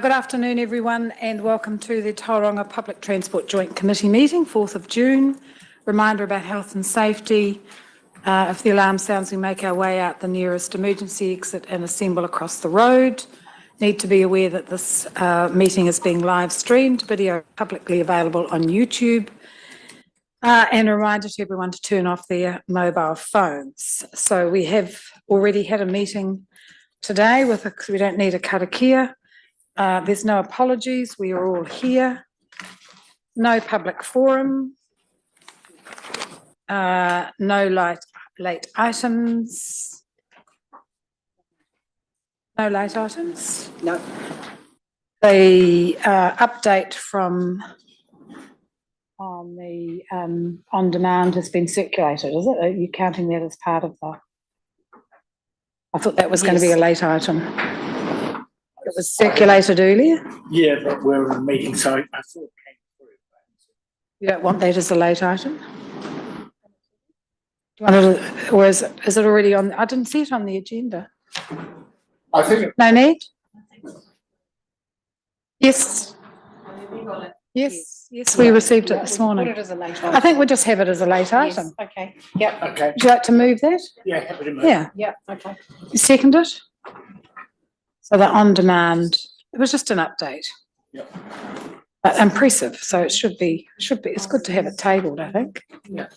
Good afternoon, everyone, and welcome to the Tauranga Public Transport Joint Committee meeting, 4th of June. Reminder about health and safety. If the alarm sounds, we make our way out the nearest emergency exit and assemble across the road. Need to be aware that this meeting is being live streamed, video publicly available on YouTube. And a reminder to everyone to turn off their mobile phones. So we have already had a meeting today we don't need a karakia. There's no apologies, we are all here. No public forum. No late items. No late items? No. The update from on the on demand has been circulated, is it? Are you counting that as part of the? I thought that was going to be a late item. It was circulated earlier? Yeah, but we're in a meeting, so I thought it came through. You don't want that as a late item? Do you want it, or is it already on? I didn't see it on the agenda. I think. No need? Yes. Yes, we received it this morning. Put it as a late item. I think we'll just have it as a late item. Yes, okay, yep. Okay. Would you like to move that? Yeah, happy to move. Yeah. Yep, okay. Second it? So the on-demand, it was just an update. Yep. But impressive, so it should be, it's good to have it tabled, I think. Yeah.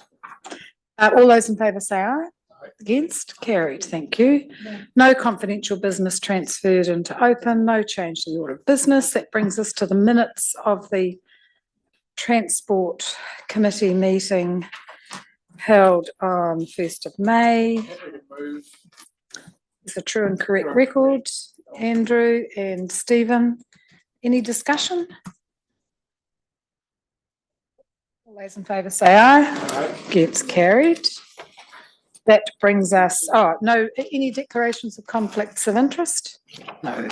All those in favour say aye. Against? Carried, thank you. No confidential business transferred into open, no change to the order of business. That brings us to the minutes of the Transport Committee meeting held on 1st of May. Happy to move. It's a true and correct record. Andrew and Stephen, any discussion? All those in favour say aye. Aye. Against? Carried. That brings us, any declarations of conflicts of interest? No.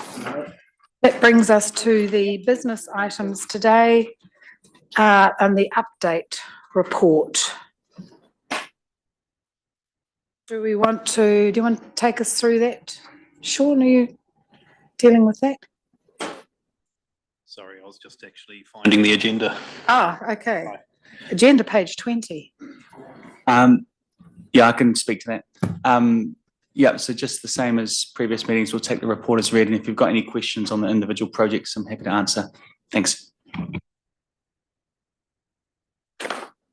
That brings us to the business items today and the update report. Do you want to take us through that? Sean, are you dealing with that? Sorry, I was just actually finding the agenda. Okay. Right. Agenda page 20. Yeah, I can speak to that. Yeah, so just the same as previous meetings, we'll take the report as read, and if you've got any questions on the individual projects, I'm happy to answer. Thanks.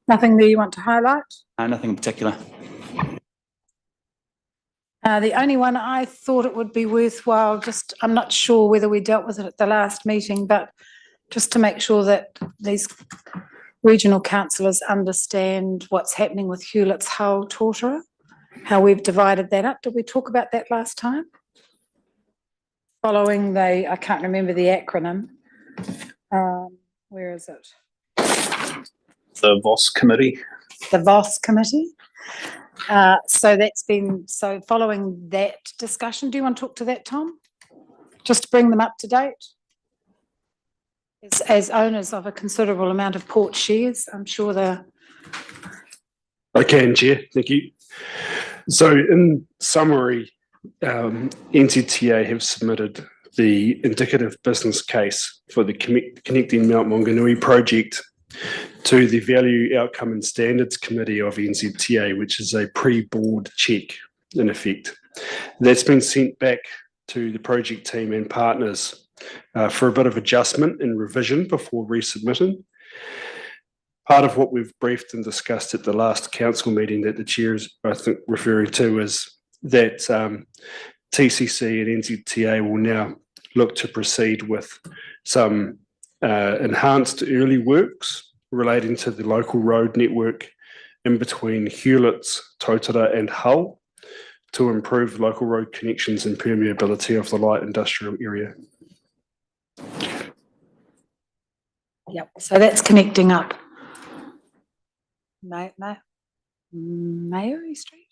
Nothing there you want to highlight? Nothing in particular. The only one I thought it would be worthwhile, I'm not sure whether we dealt with it at the last meeting, but just to make sure that these regional councillors understand what's happening with Hewlett's Hull Tortora, how we've divided that up. Did we talk about that last time? Following I can't remember the acronym. Where is it? The VOS committee. The VOS committee. So following that discussion, do you want to talk to that, Tom? Just to bring them up to date? As owners of a considerable amount of port shares, I'm sure they're... I can, Chair. Thank you. So in summary, NZTA have submitted the indicative business case for the Connecting Mount Maunganui project to the Value, Outcome and Standards Committee of NZTA, which is a pre-board check in effect. That's been sent back to the project team and partners for a bit of adjustment and revision before resubmitting. Part of what we've briefed and discussed at the last council meeting that the chair is, I think, referring to is that TCC and NZTA will now look to proceed with some enhanced early works relating to the local road network in between Hewlett's, Totara and Hull to improve local road connections and permeability of the light industrial area. Yep, so that's connecting up. Mayory Street?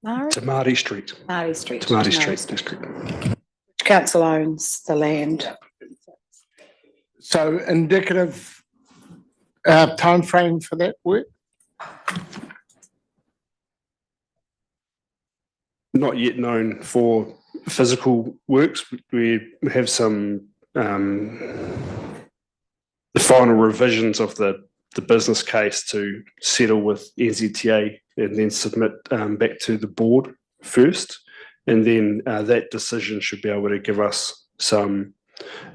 Tamari Street. Tamari Street. Tamari Street District. Which council owns the land? So indicative timeframe for that work? Not yet known for physical works. We have some the final revisions of the business case to settle with NZTA and then submit back to the board first. And then that decision should be able to give us some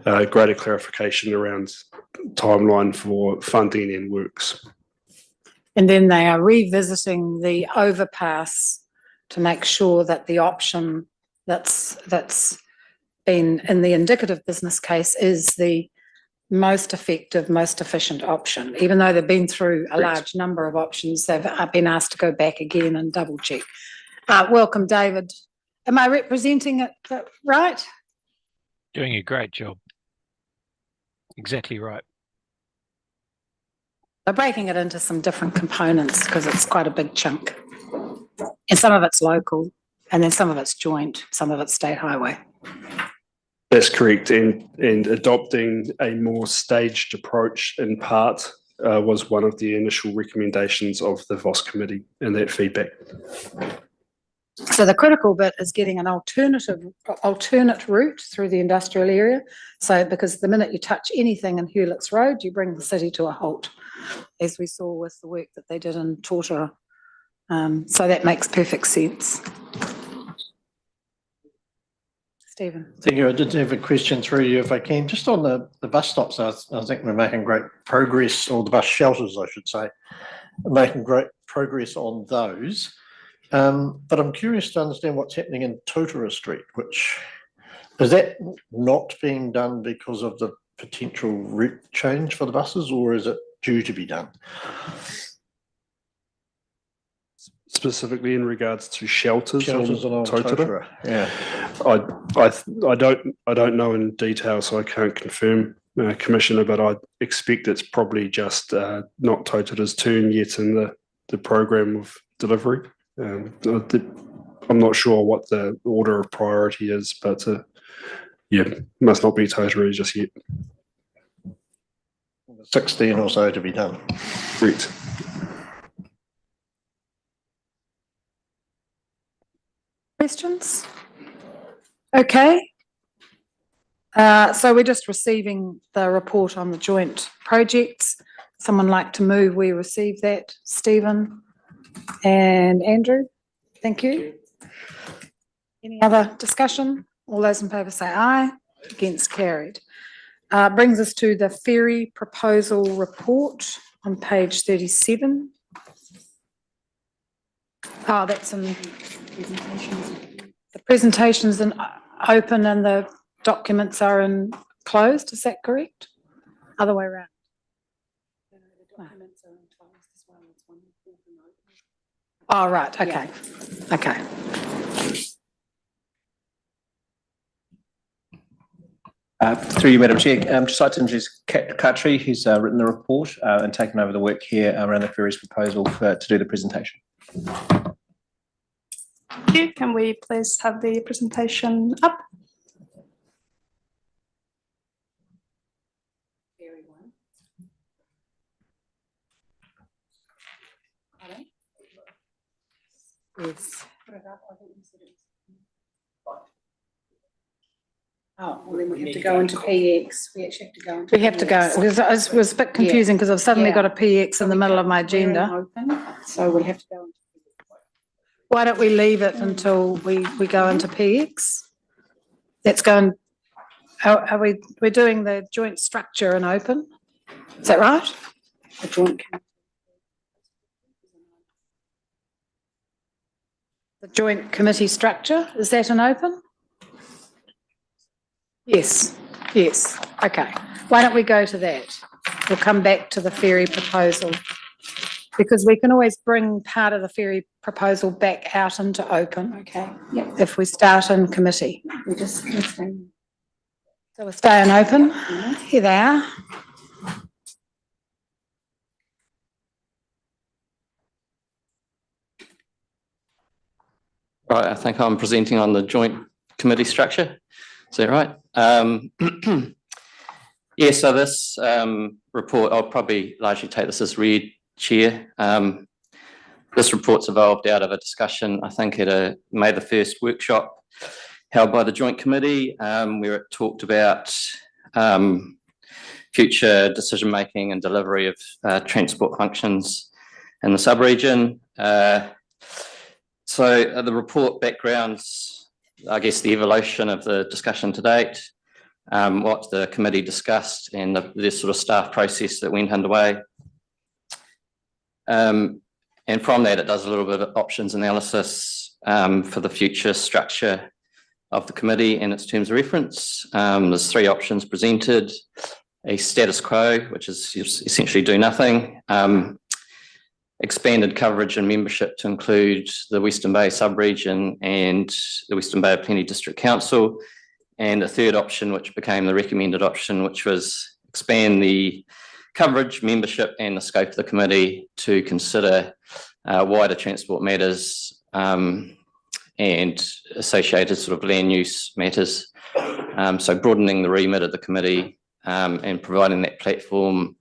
greater clarification around timeline for funding and works. And then they are revisiting the overpass to make sure that the option that's been in the indicative business case is the most effective, most efficient option. Even though they've been through a large number of options, they've been asked to go back again and double check. Welcome, David. Am I representing it right? Doing a great job. Exactly right. They're breaking it into some different components because it's quite a big chunk. And some of it's local, and then some of it's joint, some of it's state highway. That's correct. And adopting a more staged approach in part was one of the initial recommendations of the VOS committee and that feedback. So the critical bit is getting an alternate route through the industrial area. So because the minute you touch anything in Hewlett's Road, you bring the city to a halt, as we saw with the work that they did in Tauranga. So that makes perfect sense. Stephen. Thank you. I did have a question through you, if I can, just on the bus stops. I think we're making great progress, or the bus shelters, I should say, making great progress on those. But I'm curious to understand what's happening in Tauranga Street, which is that not being done because of the potential route change for the buses, or is it due to be done? Specifically in regards to shelters on Tauranga? Yeah. I don't know in detail, so I can't confirm, Commissioner, but I expect it's probably just not Tauranga's turn yet in the program of delivery. I'm not sure what the order of priority is, but must not be Tauranga just yet. 16 or so to be done. Correct. Questions? Okay. So we're just receiving the report on the joint projects. Someone like to move, we receive that. Stephen and Andrew, thank you. Any other discussion? All those in favour say aye. Against, carried. Brings us to the ferry proposal report on page 37. Oh, that's in the presentations and open and the documents are in closed, is that correct? Other way around. Oh, right, okay, okay. Through you, Madam Chair, just like to introduce Kat Cartree, who's written the report and taken over the work here around the ferries proposal to do the presentation. Thank you. Can we please have the presentation up? Yes. Oh, well then we have to go into PX. We actually have to go into. We have to go, because it was a bit confusing because I've suddenly got a PX in the middle of my agenda. So we have to go. Why don't we leave it until we go into PX? Let's go and, we're doing the joint structure and open. Is that right? The joint. The joint committee structure, is that an open? Yes, yes, okay. Why don't we go to that? We'll come back to the ferry proposal. Because we can always bring part of the ferry proposal back out into open. Okay, yeah. If we start in committee. We just. So we'll stay in open. Here they are. Right, I think I'm presenting on the joint committee structure. Is that right? Yeah, so this report, I'll probably largely take this as read, Chair. This report's evolved out of a discussion, I think, at a May the 1st workshop held by the joint committee, where it talked about future decision-making and delivery of transport functions in the sub-region. So the report backgrounds, I guess, the evolution of the discussion to date, what the committee discussed and the sort of staff process that went underway. And from that, it does a little bit of options analysis for the future structure of the committee and its terms of reference. There's 3 options presented: a status quo, which is essentially do nothing, expanded coverage and membership to include the Western Bay sub-region and the Western Bay of Plenty District Council, and a third option, which became the recommended option, which was expand the coverage, membership and the scope of the committee to consider wider transport matters and associated sort of land use matters. So broadening the remit of the committee and providing that platform,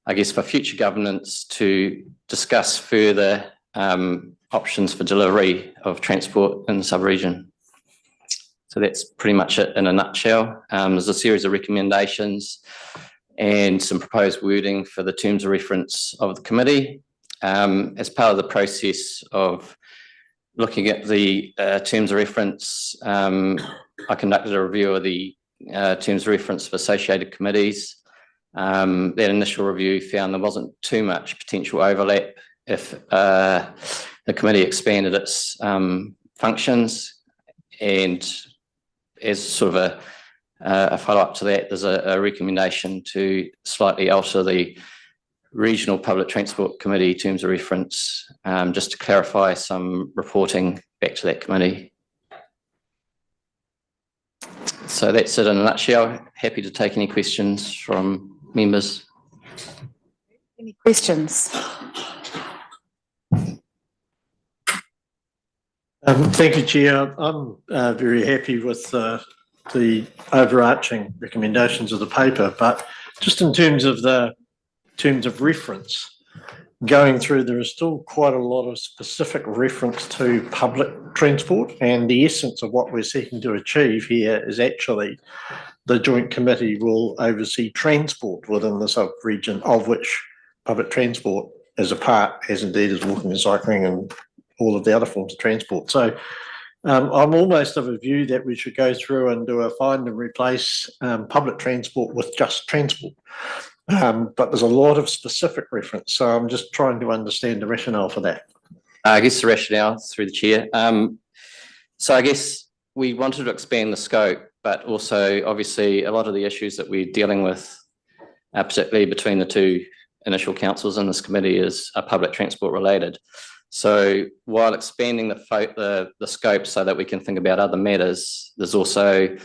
I guess, for future governance to discuss further options for delivery of transport in the sub-region. So that's pretty much it in a nutshell. There's a series of recommendations and some proposed wording for the terms of reference of the committee. As part of the process of looking at the terms of reference, I conducted a review of the terms of reference of associated committees. That initial review found there wasn't too much potential overlap if the committee expanded its functions. And as sort of a follow-up to that, there's a recommendation to slightly alter the Regional Public Transport Committee terms of reference, just to clarify some reporting back to that committee. So that's it in a nutshell. Happy to take any questions from members. Any questions? Thank you, Chair. I'm very happy with the overarching recommendations of the paper, but just in terms of the terms of reference, going through, there is still quite a lot of specific reference to public transport, and the essence of what we're seeking to achieve here is actually the joint committee will oversee transport within the sub-region, of which public transport is a part, as indeed is walking and cycling and all of the other forms of transport. So I'm almost of a view that we should go through and do a find and replace public transport with just transport. But there's a lot of specific reference, so I'm just trying to understand the rationale for that. I guess the rationale through the chair. So I guess we wanted to expand the scope, but also obviously a lot of the issues that we're dealing with, particularly between the 2 initial councils in this committee, are public transport related. So while expanding the scope so that we can think about other matters, there's also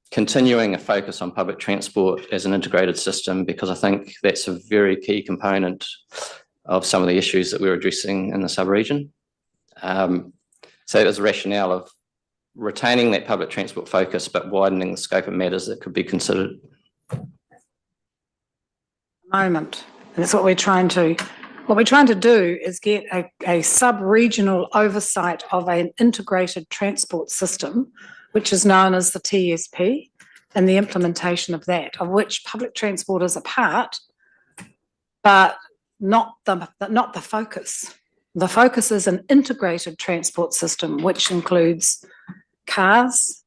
continuing a focus on public transport as an integrated system, because I think that's a very key component of some of the issues that we're addressing in the sub-region. So that was the rationale of retaining that public transport focus, but widening the scope of matters that could be considered. Moment. And that's what we're trying to do is get a sub-regional oversight of an integrated transport system, which is known as the TSP, and the implementation of that, of which public transport is a part, but not the focus. The focus is an integrated transport system, which includes cars,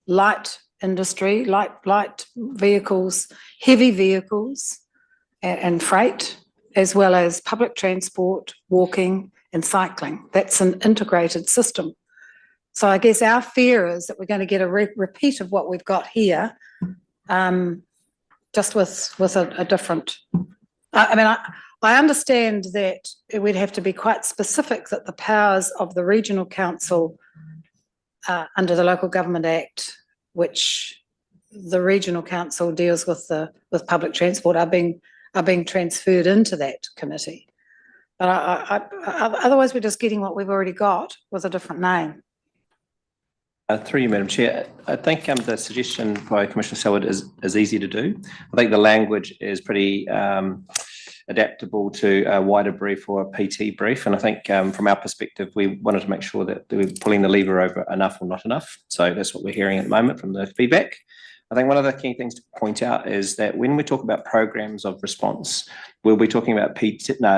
light industry, light vehicles, heavy vehicles, and freight, as well as public transport, walking and cycling. That's an integrated system. So I guess our fear is that we're going to get a repeat of what we've got here, just with a different. I mean, I understand that we'd have to be quite specific that the powers of the regional council under the Local Government Act, which the regional council deals with public transport, are being transferred into that committee. But otherwise, we're just getting what we've already got with a different name. Through you, Madam Chair, I think the suggestion by Commissioner Selwood is easy to do. I think the language is pretty adaptable to a wider brief or a PT brief. And I think from our perspective, we wanted to make sure that we're pulling the lever over enough or not enough. So that's what we're hearing at the moment from the feedback. I think one of the key things to point out is that when we talk about programs of response, we'll be talking about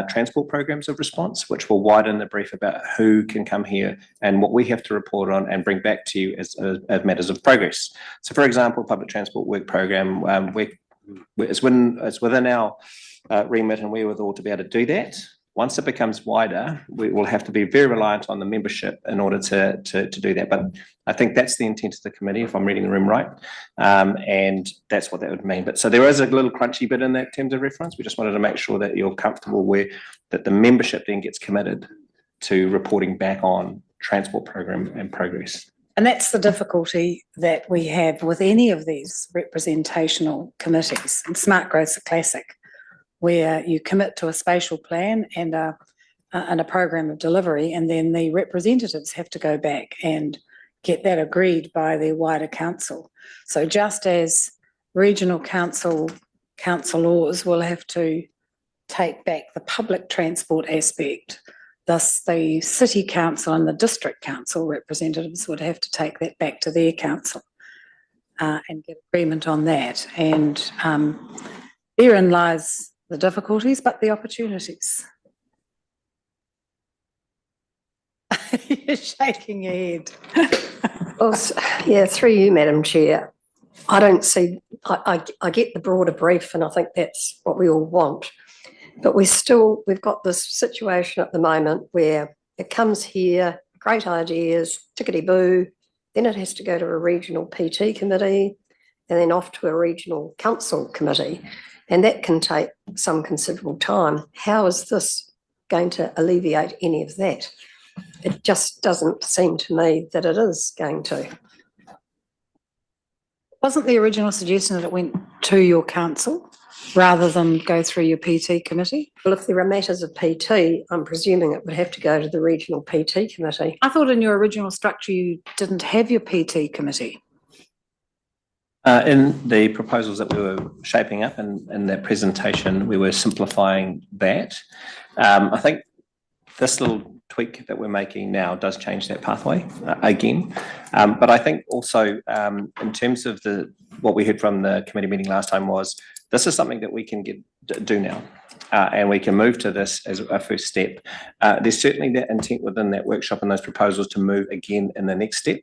transport programs of response, which will widen the brief about who can come here and what we have to report on and bring back to you as matters of progress. So, for example, public transport work program, it's within our remit and wherewithal to be able to do that. Once it becomes wider, we will have to be very reliant on the membership in order to do that. But I think that's the intent of the committee, if I'm reading the room right. And that's what that would mean. But so there is a little crunchy bit in that terms of reference. We just wanted to make sure that you're comfortable that the membership then gets committed to reporting back on transport program and progress. And that's the difficulty that we have with any of these representational committees. And Smart Growth's a classic, where you commit to a spatial plan and a program of delivery, and then the representatives have to go back and get that agreed by the wider council. So just as regional councillors will have to take back the public transport aspect, thus the city council and the district council representatives would have to take that back to their council and get agreement on that. And therein lies the difficulties, but the opportunities. You're shaking your head. Well, yeah, through you, Madam Chair. I don't see, I get the broader brief and I think that's what we all want. But we've got this situation at the moment where it comes here, great ideas, tickety-boo, then it has to go to a regional PT committee and then off to a regional council committee. And that can take some considerable time. How is this going to alleviate any of that? It just doesn't seem to me that it is going to. Wasn't the original suggestion that it went to your council rather than go through your PT committee? Well, if there are matters of PT, I'm presuming it would have to go to the regional PT committee. I thought in your original structure you didn't have your PT committee. In the proposals that we were shaping up in that presentation, we were simplifying that. I think this little tweak that we're making now does change that pathway again. But I think also in terms of what we heard from the committee meeting last time was this is something that we can do now. And we can move to this as a first step. There's certainly that intent within that workshop and those proposals to move again in the next step.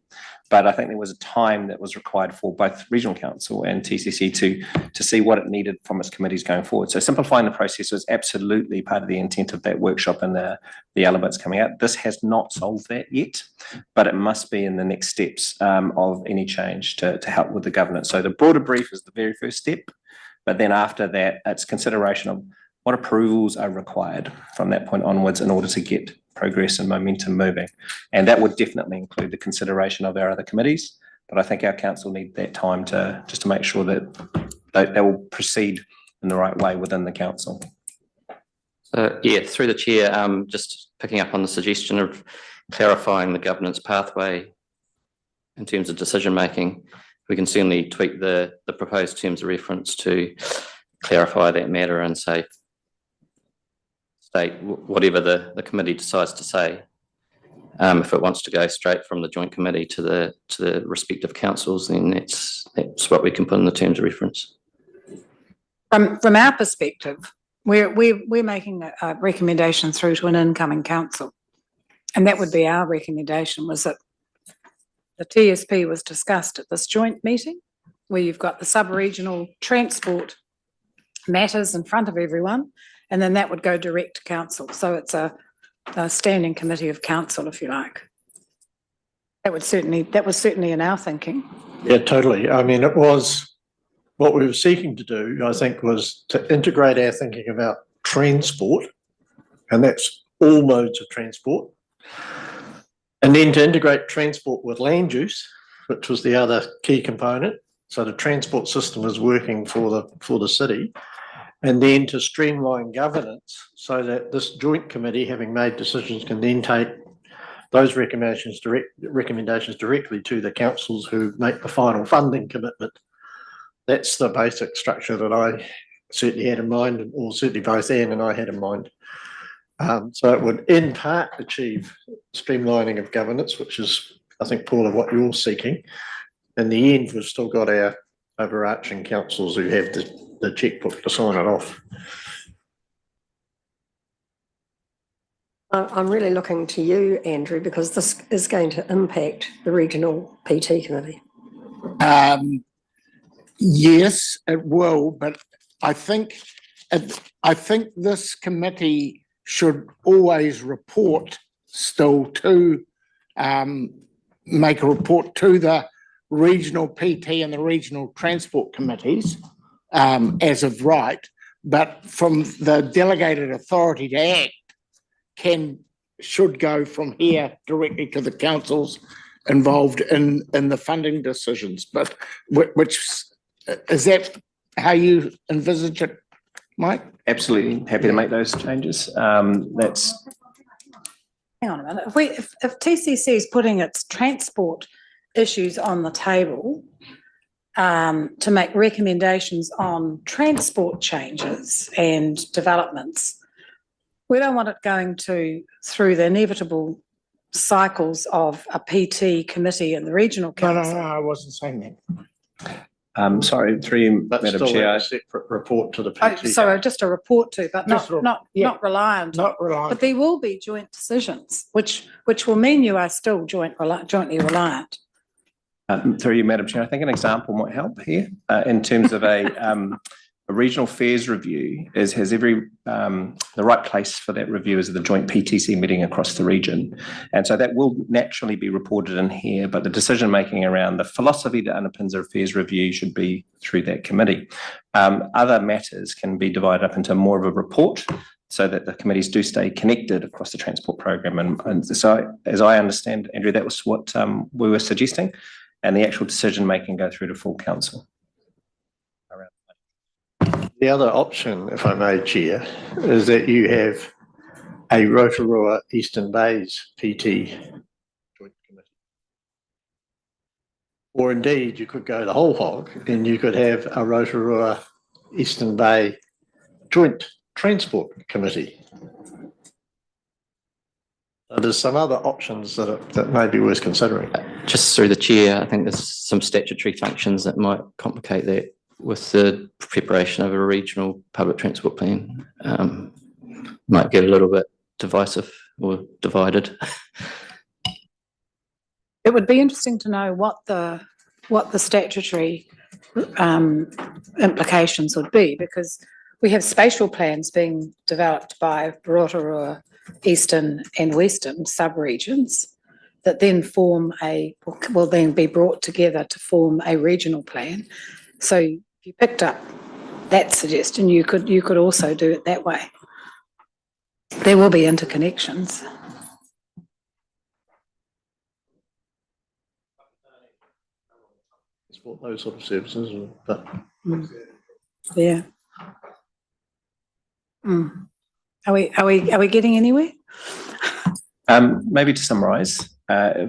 But I think there was a time that was required for both Regional Council and TCC to see what it needed from its committees going forward. So simplifying the process was absolutely part of the intent of that workshop and the elements coming out. This has not solved that yet, but it must be in the next steps of any change to help with the governance. So the broader brief is the very first step, but then after that, it's consideration of what approvals are required from that point onwards in order to get progress and momentum moving. And that would definitely include the consideration of our other committees. But I think our council need that time to make sure that they will proceed in the right way within the council. So, yeah, through the chair, just picking up on the suggestion of clarifying the governance pathway in terms of decision making, we can certainly tweak the proposed terms of reference to clarify that matter and state whatever the committee decides to say. If it wants to go straight from the joint committee to the respective councils, then that's what we can put in the terms of reference. From our perspective, we're making a recommendation through to an incoming council, and that would be our recommendation, was that the TSP was discussed at this joint meeting where you've got the sub-regional transport matters in front of everyone, and then that would go direct to council. So it's a standing committee of council, if you like. That was certainly in our thinking. Yeah, totally. I mean, it was what we were seeking to do, I think, was to integrate our thinking about transport, and that's all modes of transport, and then to integrate transport with land use, which was the other key component. So the transport system is working for the city, and then to streamline governance so that this joint committee, having made decisions, can then take those recommendations directly to the councils who make the final funding commitment. That's the basic structure that I certainly had in mind, or certainly both Anne and I had in mind. So it would in part achieve streamlining of governance, which is, I think, Paula, what you're seeking. In the end, we've still got our overarching councils who have the checkbook to sign it off. I'm really looking to you, Andrew, because this is going to impact the regional PT committee. Yes, it will, but I think this committee should always report still to make a report to the regional PT and the regional transport committees as of right, but from the delegated authority to act should go from here directly to the councils involved in the funding decisions. But which is that how you envisage it, Mike? Absolutely happy to make those changes. That's Hang on a minute. If TCC is putting its transport issues on the table to make recommendations on transport changes and developments, we don't want it going through the inevitable cycles of a PT committee and the regional council. No, I wasn't saying that. sorry, through you, But Madam still Chair. a separate report to the Oh, PT. so just a report to, but Just not reliant. Not reliant. But there will be joint decisions, which will mean you are still jointly reliant. Through you, Madam Chair, I think an example might help here in terms of a regional affairs review has every the right place for that review is the joint PTC meeting across the region, and so that will naturally be reported in here. But the decision making around the philosophy that underpins a affairs review should be through that committee. Other matters can be divided up into more of a report, so that the committees do stay connected across the transport program. And so, as I understand, Andrew, that was what we were suggesting, and the actual decision making go through to full council. The other option, if I may, Chair, is that you have a Rotorua Eastern Bays PT joint committee. Or indeed, you could go the whole hog and you could have a Rotorua Eastern Bay joint transport committee. There's some other options that may be worth considering. Just through the chair, I think there's some statutory functions that might complicate that with the preparation of a regional public transport plan. Might get a little bit divisive or divided. It would be interesting to know what the statutory implications would be, because we have spatial plans being developed by Rotorua Eastern and Western sub-regions that then will then be brought together to form a regional plan. So if you picked up that suggestion, you could also do it that way. There will be interconnections. Support those sort of services, but Yeah. Are we getting anywhere? Maybe to summarise,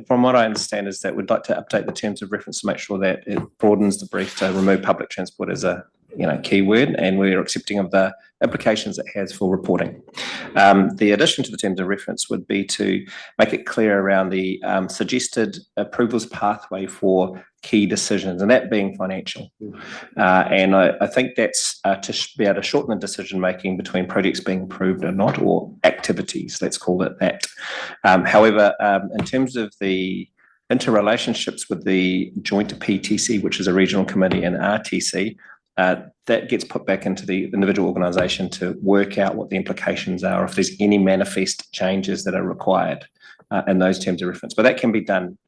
from what I understand is that we'd like to update the terms of reference to make sure that it broadens the brief to remove public transport as a key word, and we're accepting of the implications it has for reporting. The addition to the terms of reference would be to make it clear around the suggested approvals pathway for key decisions, and that being financial. And I think that's to be able to shorten the decision making between projects being approved or not, or activities, let's call it that. However, in terms of the interrelationships with the joint PTC, which is a regional committee, and RTC, that gets put back into the individual organisation to work out what the implications are, if there's any manifest changes that are required in those terms of reference. But that can be done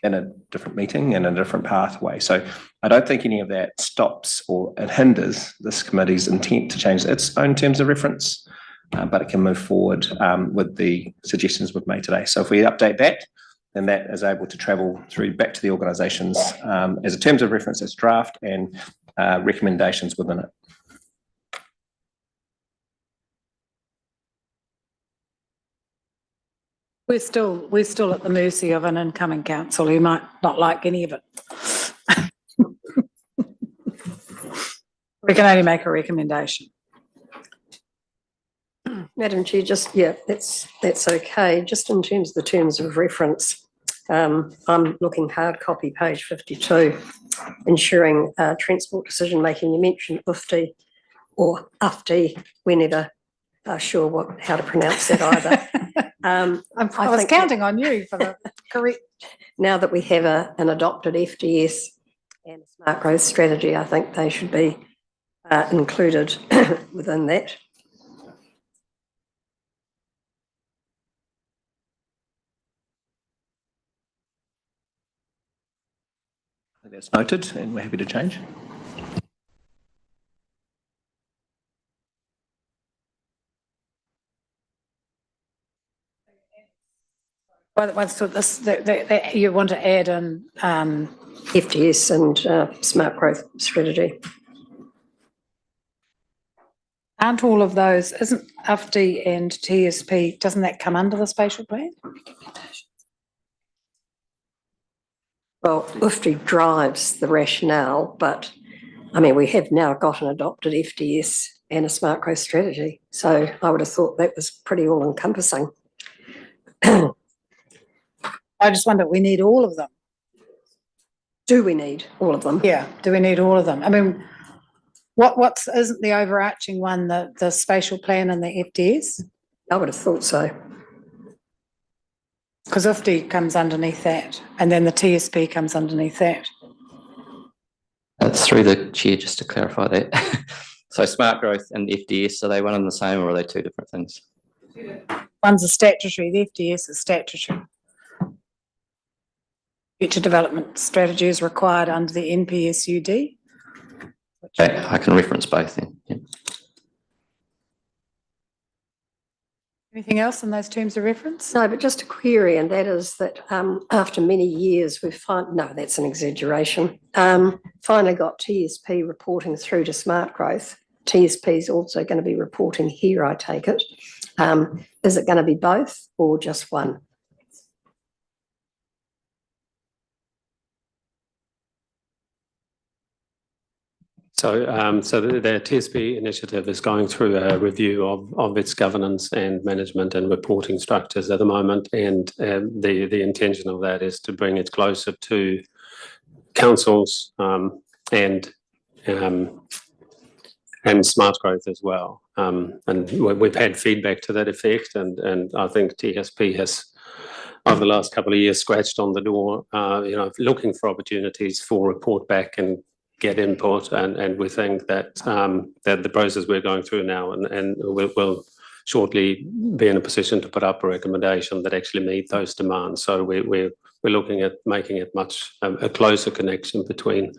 in a different meeting and a different pathway. So I don't think any of that stops or it hinders this committee's intent to change its own terms of reference, but it can move forward with the suggestions we've made today. So if we update that, then that is able to travel through back to the organisations as a terms of reference as draft and recommendations within it. We're still at the mercy of an incoming council who might not like any of it. We can only make a recommendation. Madam Chair, just, yeah, that's okay. Just in terms of the terms of reference, I'm looking hard copy, page 52, ensuring transport decision-making. You mentioned UFTI or UFTI, we're never sure how to pronounce that either. I was think counting on you for the correct. now that we have an adopted FDS and a smart growth strategy, I think they should be included within that. I think that's noted and we're happy to change. What's this? You want to add in FDS and smart growth strategy. Aren't all of those, isn't UFTI and TSP, doesn't that come under the spatial plan? Well, UFTI drives the rationale, but I mean, we have now got an adopted FDS and a smart growth strategy. So I would have thought that was pretty all encompassing. I just wonder, we need all of them. Do we need all of them? Yeah, do we need all of them? I mean, isn't the overarching one the spatial plan and the FDS? I would have thought so. Because UFTI comes underneath that, and then the TSP comes underneath that. Through the chair, just to clarify that. So smart growth and FDS, are they one and the same or are they two different things? One's a statutory, the FDS is statutory. Future development strategy is required under the NPSUD. Okay, I can reference both then. Yeah. Anything else in those terms of reference? No, but just a query, and that is that after many years, no, that's an exaggeration. Finally got TSP reporting through to smart growth. TSP is also going to be reporting here, I take it. Is it going to be both or just one? So the TSP initiative is going through a review of its governance and management and reporting structures at the moment, and the intention of that is to bring it closer to councils and smart growth as well. And we've had feedback to that effect, and I think TSP has, over the last couple of years, scratched on the door, looking for opportunities for report back and get input, and we think that that the process we're going through now and we'll shortly be in a position to put up a recommendation that actually meet those demands. So we're looking at making it much a closer connection between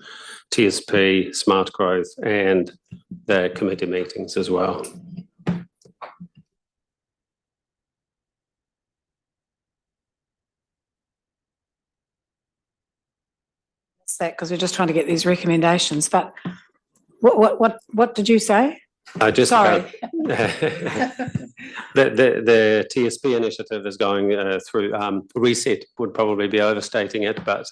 TSP, smart growth, and the committee meetings as well. That because we're just trying to get these recommendations. But what did you say? Sorry. The TSP initiative is going through. Reset would probably be overstating it, but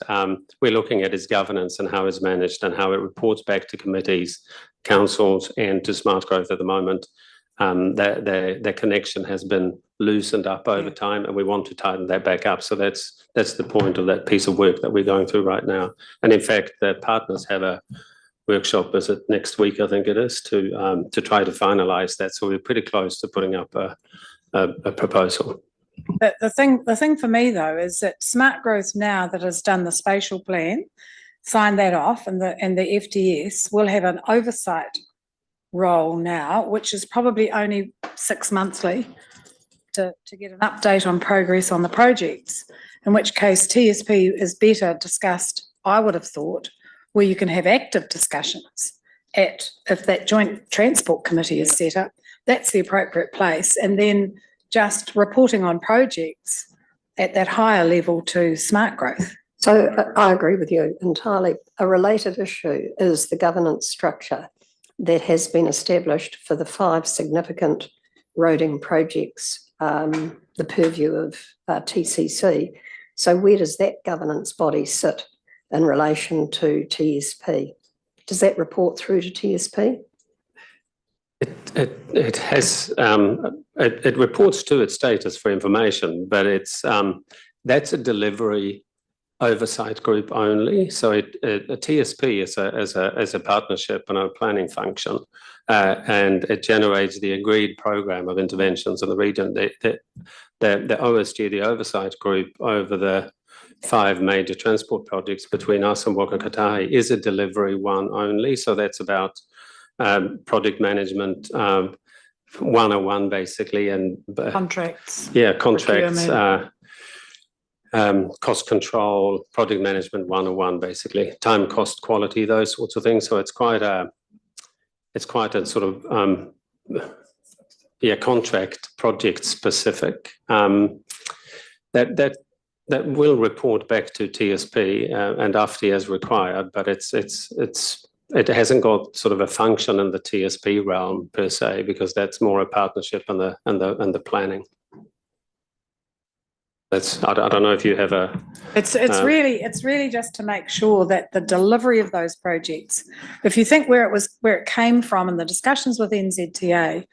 we're looking at its governance and how it's managed and how it reports back to committees, councils, and to smart growth at the moment. The connection has been loosened up over time, and we want to tighten that back up. So that's the point of that piece of work that we're going through right now. And in fact, the partners have a workshop visit next week, I think it is, to try to finalise that. So we're pretty close to putting up a proposal. The thing for me though is that smart growth, now that has done the spatial plan, signed that off, and the FDS will have an oversight role now, which is probably only 6 monthly to get an update on progress on the projects, in which case TSP is better discussed, I would have thought, where you can have active discussions if that joint transport committee is set up, that's the appropriate place, and then just reporting on projects at that higher level to smart growth. So I agree with you entirely. A related issue is the governance structure that has been established for the 5 significant roading projects, the purview of TCC. So where does that governance body sit in relation to TSP? Does that report through to TSP? It has, it reports to its status for information, but it's, that's a delivery oversight group only. So a TSP is a partnership and a planning function, and it generates the agreed program of interventions in the region. The OSG, the oversight group over the 5 major transport projects between us and Waka Kotahi, is a delivery one only. So that's about project management 101 basically, and Contracts. contracts, procurement. cost control, project management 101 basically, time, cost, quality, those sorts of things. So it's quite a sort of contract project specific that will report back to TSP and AFTI as required, but it hasn't got sort of a function in the TSP realm per se, because that's more a partnership and the planning. I don't know if you have a. It's really just to make sure that the delivery of those projects, if you think where it came from in the discussions with NZTA,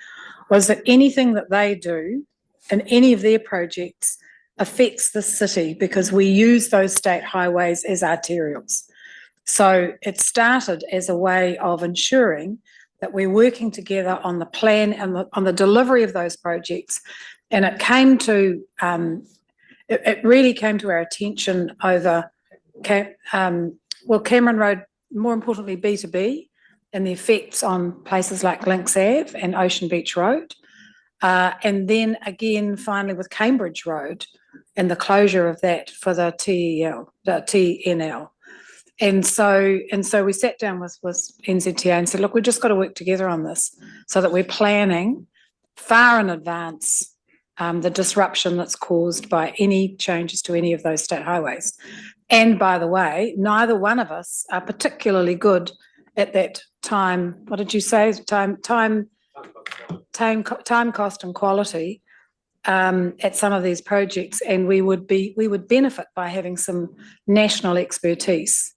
was that anything that they do in any of their projects affects the city, because we use those state highways as arterials. So it started as a way of ensuring that we're working together on the plan and on the delivery of those projects. And it came to, it really came to our attention over, Cameron Road, more importantly B2B, and the effects on places like Lynx Ave and Ocean Beach Road. And then again, finally with Cambridge Road and the closure of that for the TNL. And so we sat down with NZTA and said, look, we've just got to work together on this so that we're planning far in advance the disruption that's caused by any changes to any of those state highways. And by the way, neither one of us are particularly good at that time. What did you say? Time, cost, and quality at some of these projects, and we would benefit by having some national expertise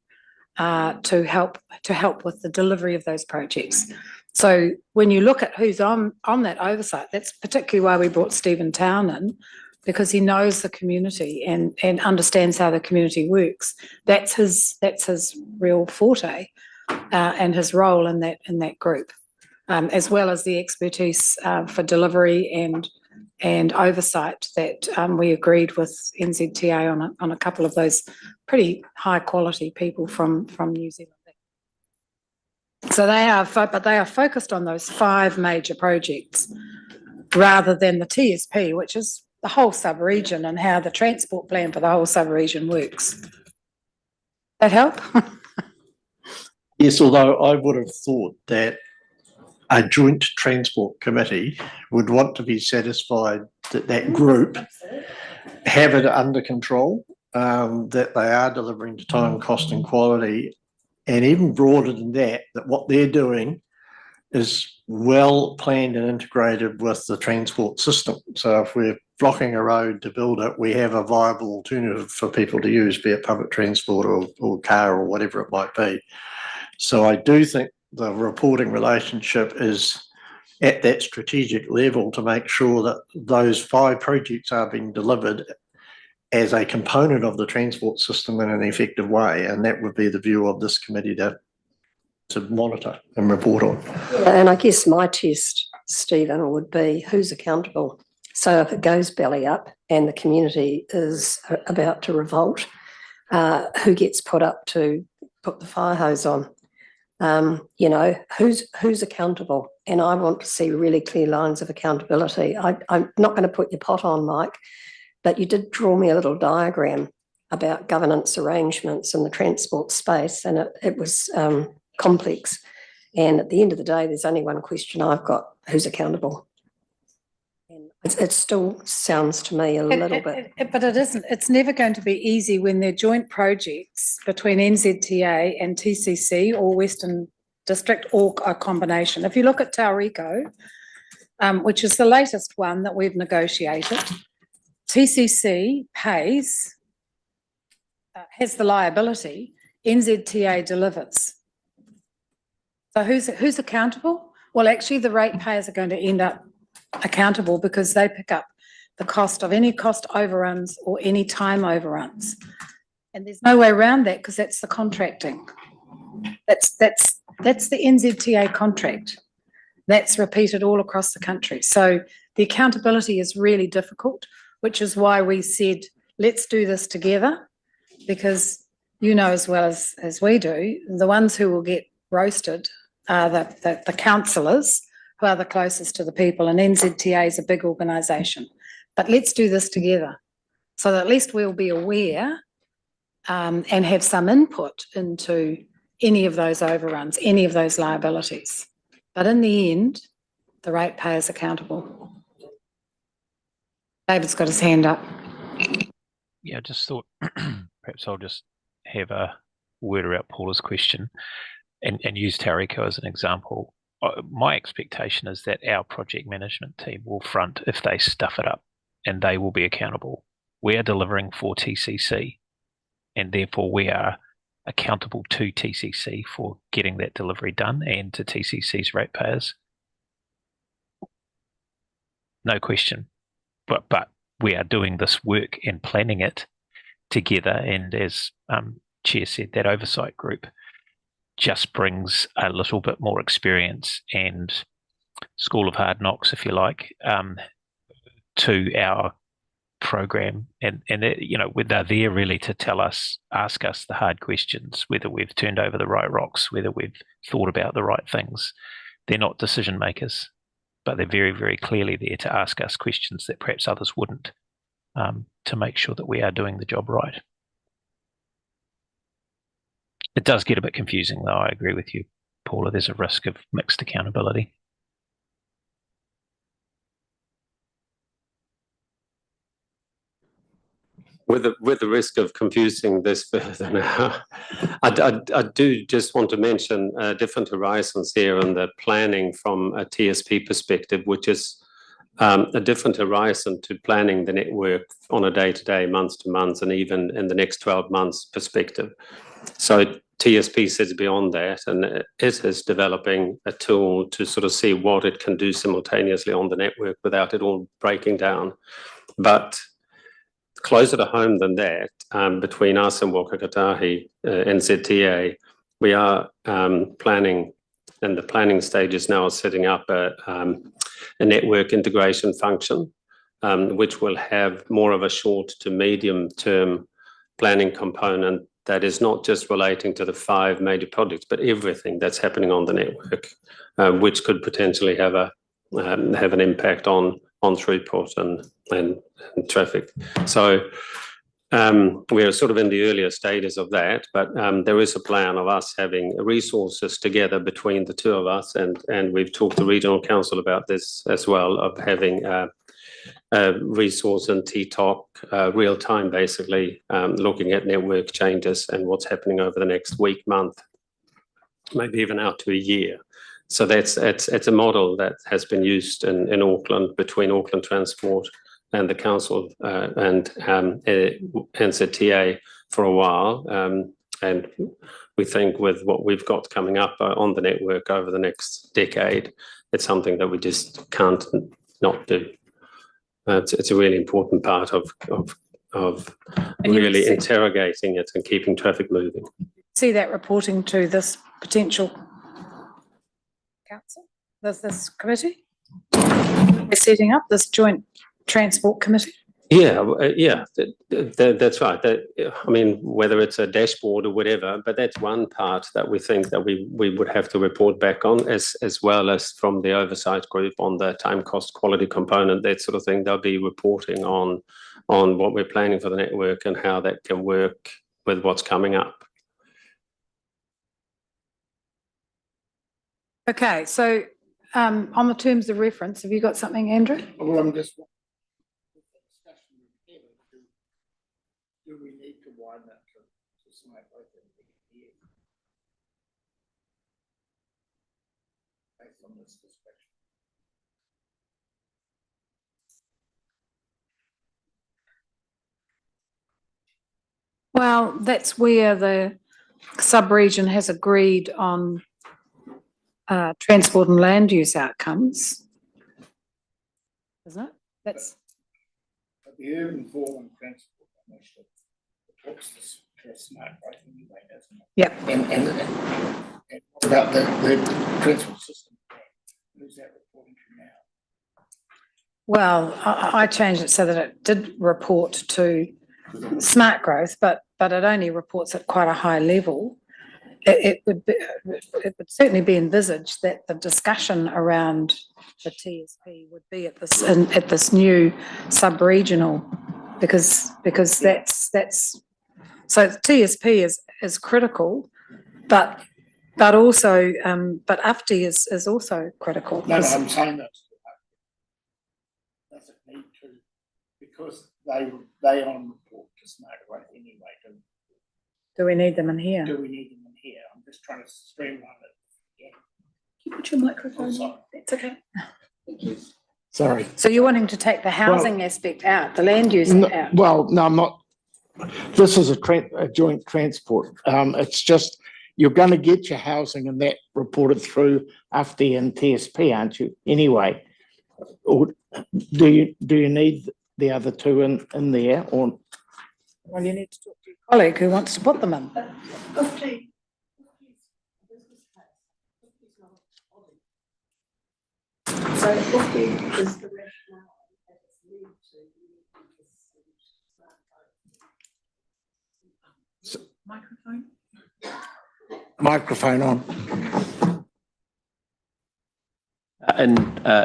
to help with the delivery of those projects. So when you look at who's on that oversight, that's particularly why we brought Stephen Town in, because he knows the community and understands how the community works. That's his real forte and his role in that group, as well as the expertise for delivery and oversight that we agreed with NZTA on a couple of those pretty high quality people from New Zealand. So they are focused on those 5 major projects rather than the TSP, which is the whole sub-region and how the transport plan for the whole sub-region works. That help? Yes, although I would have thought that a joint transport committee would want to be satisfied that that group have it under control, that they are delivering to time, cost and quality, and even broader than that, that what they're doing is well planned and integrated with the transport system. So if we're blocking a road to build it, we have a viable alternative for people to use, be it public transport or car or whatever it might be. So I do think the reporting relationship is at that strategic level to make sure that those 5 projects are being delivered as a component of the transport system in an effective way. And that would be the view of this committee to monitor and report on. And I guess my test, Stephen, would be who's accountable. So if it goes belly up and the community is about to revolt, who gets put up to put the fire hose on? Who's accountable? And I want to see really clear lines of accountability. I'm not going to put your pot on, Mike, but you did draw me a little diagram about governance arrangements in the transport space, and it was complex. And at the end of the day, there's only one question I've got: who's accountable? And it still sounds to me a little bit. But it isn't. It's never going to be easy when they're joint projects between NZTA and TCC or Western District or a combination. If you look at Tauranga, which is the latest one that we've negotiated, TCC pays, has the liability, NZTA delivers. So who's accountable? Well, actually, the ratepayers are going to end up accountable because they pick up the cost of any cost overruns or any time overruns. And there's no way around that because that's the contracting. That's the NZTA contract. That's repeated all across the country. So the accountability is really difficult, which is why we said, let's do this together, because you know as well as we do, the ones who will get roasted are the councillors who are the closest to the people, and NZTA is a big organisation. But let's do this together so that at least we'll be aware and have some input into any of those overruns, any of those liabilities. But in the end, the ratepayer's accountable. David's got his hand up. Yeah, I just thought perhaps I'll just have a word about Paula's question and use Tauranga as an example. My expectation is that our project management team will front if they stuff it up, and they will be accountable. We are delivering for TCC, and therefore we are accountable to TCC for getting that delivery done and to TCC's ratepayers. No question. But we are doing this work and planning it together, and as Chair said, that oversight group just brings a little bit more experience and school of hard knocks, if you like, to our program, and they're there really to ask us the hard questions, whether we've turned over the right rocks, whether we've thought about the right things. They're not decision makers, but they're very, very clearly there to ask us questions that perhaps others wouldn't, to make sure that we are doing the job right. It does get a bit confusing, though. I agree with you, Paula. There's a risk of mixed accountability. With the risk of confusing this further now, I do just want to mention different horizons here and the planning from a TSP perspective, which is a different horizon to planning the network on a day-to-day, month-to-month, and even in the next 12 months perspective. So TSP sits beyond that, and it is developing a tool to sort of see what it can do simultaneously on the network without it all breaking down. But closer to home than that, between us and Wakakatahi, NZTA, we are planning, and the planning stage is now setting up a network integration function, which will have more of a short to medium term planning component that is not just relating to the 5 major projects, but everything that's happening on the network, which could potentially have an impact on throughput and traffic. So we are sort of in the earlier stages of that, but there is a plan of us having resources together between the two of us, and we've talked to Regional Council about this as well, of having a resource in TTOC, real time, basically looking at network changes and what's happening over the next week, month, maybe even out to a year. So it's a model that has been used in Auckland, between Auckland Transport and the council and NZTA for a while. And we think with what we've got coming up on the network over the next decade, it's something that we just can't not do. It's a really important part of really interrogating it and keeping traffic moving. See that reporting to this potential council, this committee? We're setting up this joint transport committee. Yeah, that's right. I mean, whether it's a dashboard or whatever, but that's one part that we think that we would have to report back on, as well as from the oversight group on the time cost quality component, that sort of thing. They'll be reporting on what we're planning for the network and how that can work with what's coming up. Okay, so on the terms of reference, have you got something, Andrew? Well, I'm just. Do we need to widen that to smart here? Based on this discussion. Well, that's where the sub-region has agreed on transport and land use outcomes. Isn't it? That's. The urban form and transport initiative talks to a smart growth anyway, doesn't it? Yep. And what about the transport system? Who's that reporting to now? Well, I changed it so that it did report to smart growth, but it only reports at quite a high level. It would certainly be envisaged that the discussion around the TSP would be at this new sub-regional, because that's so TSP is critical, but also but UFTI is also critical. No, I'm saying that doesn't need to, because they on report to smart growth anyway. Do we need them in here? Do we need them in here? I'm just trying to streamline it. Yeah. Can you put your microphone on? That's okay. Thank you. Sorry. So you're wanting to take the housing aspect out, the land use out? Well, no, I'm not. This is a joint transport. It's just, you're going to get your housing and that reported through UFTI and TSP, aren't you? Anyway, or do you need the other two in there, or? Well, you need to talk to your colleague who wants to put them in. So UFTI is the rationale that it's linked to. Microphone? Microphone on.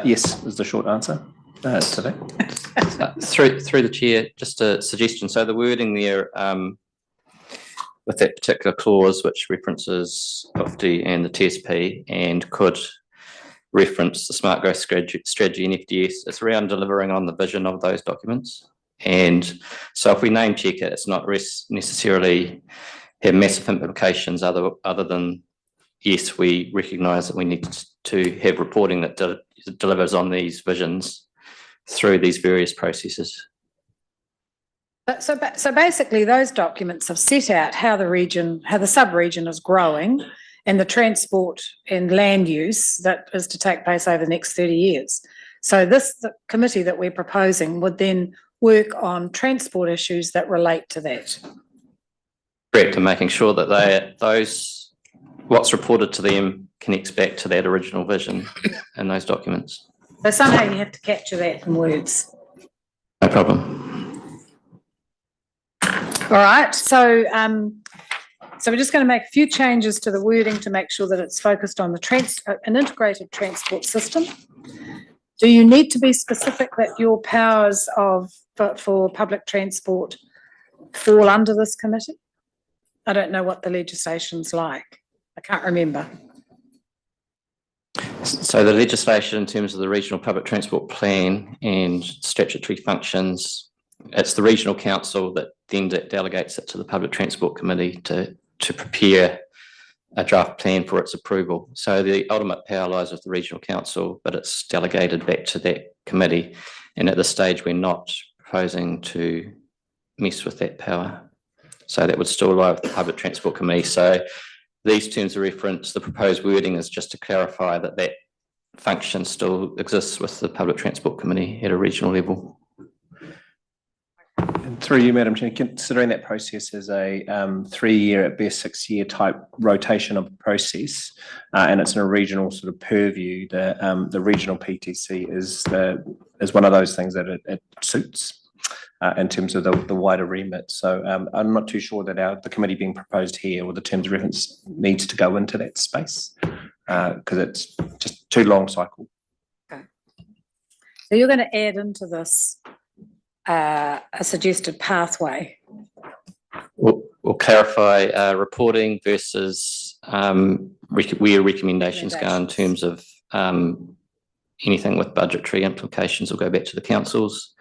Yes, is the short answer to that. Through the chair, just a suggestion. So the wording there, with that particular clause, which references UFTI and the TSP and could reference the smart growth strategy and FDS, it's around delivering on the vision of those documents. And so if we name check it, it's not necessarily have massive implications other than, yes, we recognise that we need to have reporting that delivers on these visions through these various processes. So basically those documents have set out how the sub-region is growing and the transport and land use that is to take place over the next 30 years. So the committee that we're proposing would then work on transport issues that relate to that. Correct, and making sure that what's reported to them connects back to that original vision in those documents. So somehow you have to capture that in words. No problem. All right, so we're just going to make a few changes to the wording to make sure that it's focused on an integrated transport system. Do you need to be specific that your powers for public transport fall under this committee? I don't know what the legislation's like. I can't remember. So the legislation in terms of the regional public transport plan and statutory functions, it's the regional council that then delegates it to the public transport committee to prepare a draft plan for its approval. So the ultimate power lies with the regional council, but it's delegated back to that committee. And at this stage, we're not proposing to mess with that power. So that would still lie with the public transport committee. So these terms of reference, the proposed wording is just to clarify that function still exists with the public transport committee at a regional level. And through you, Madam Chair, considering that process is a 3-year, at best 6-year type rotation of the process, and it's in a regional sort of purview, the regional PTC is one of those things that it suits in terms of the wider remit. So I'm not too sure that the committee being proposed here or the terms of reference needs to go into that space because it's just too long cycle. Okay. So you're going to add into this a suggested pathway. We'll clarify reporting versus where recommendations go in terms of anything with budgetary implications will go back to the councils.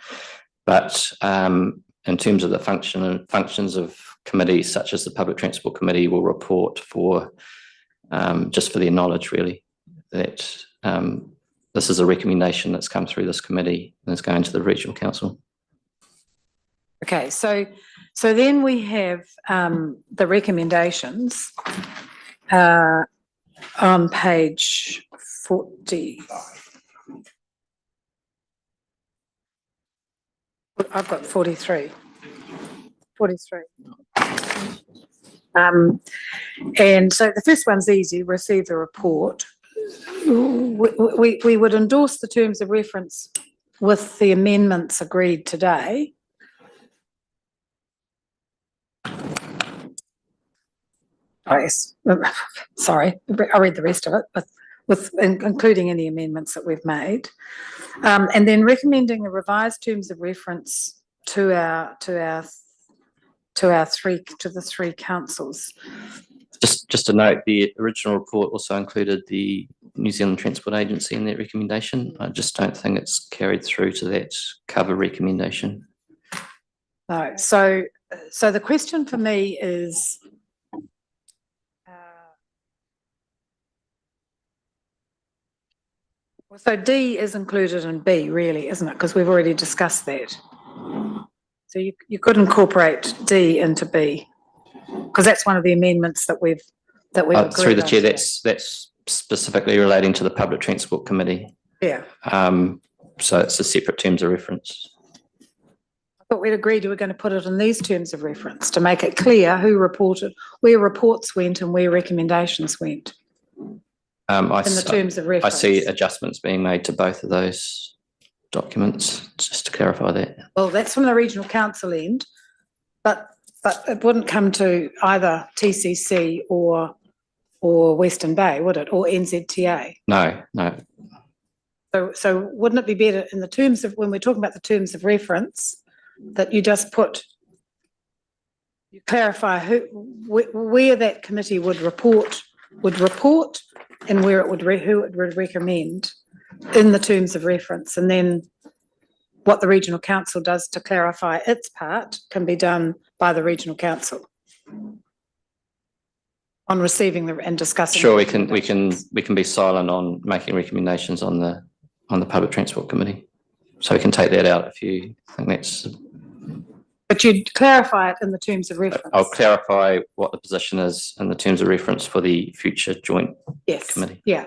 But in terms of the functions of committees such as the Public Transport Committee will report for just for their knowledge really that this is a recommendation that's come through this committee and is going to the Regional Council. Okay, so then we have the recommendations. on page 40. I've got 43. 43. And so the first one's easy, receive the report. We would endorse the terms of reference with the amendments agreed today. Sorry, I read the rest of it, but including any amendments that we've made. And then recommending the revised terms of reference to the three councils. Just to note, the original report also included the New Zealand Transport Agency in that recommendation. I just don't think it's carried through to that cover recommendation. No, so the question for me is, so D is included in B, really, isn't it? Because we've already discussed that. So you could incorporate D into B, because that's one of the amendments that we've agreed Through the on chair, today. that's specifically relating to the Public Transport Committee. Yeah. So it's a separate terms of reference. I thought we'd agreed we were going to put it in these terms of reference to make it clear who reported, where reports went and where recommendations went. In the terms of reference. I see adjustments being made to both of those documents, just to clarify that. Well, that's from the regional council end, but it wouldn't come to either TCC or Western Bay, would it? Or NZTA? No. So wouldn't it be better in the terms of, when we're talking about the terms of reference, that you just you clarify where that committee would report and where who it would recommend in the terms of reference, and then what the regional council does to clarify its part can be done by the regional council on receiving and discussing. Sure, we can be silent on making recommendations on the Public Transport Committee, so we can take that out if you think that's. But you'd clarify it in the terms of reference. I'll clarify what the position is in the terms of reference for the future joint committee. Yeah.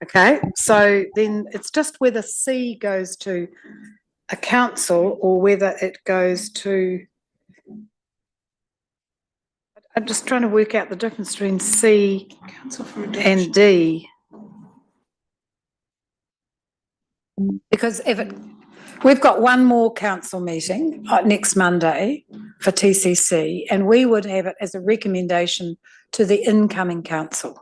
Okay, so then it's just whether C goes to a council or whether it goes to. I'm just trying to work out the difference between C and D. Because we've got one more council meeting next Monday for TCC, and we would have it as a recommendation to the incoming council.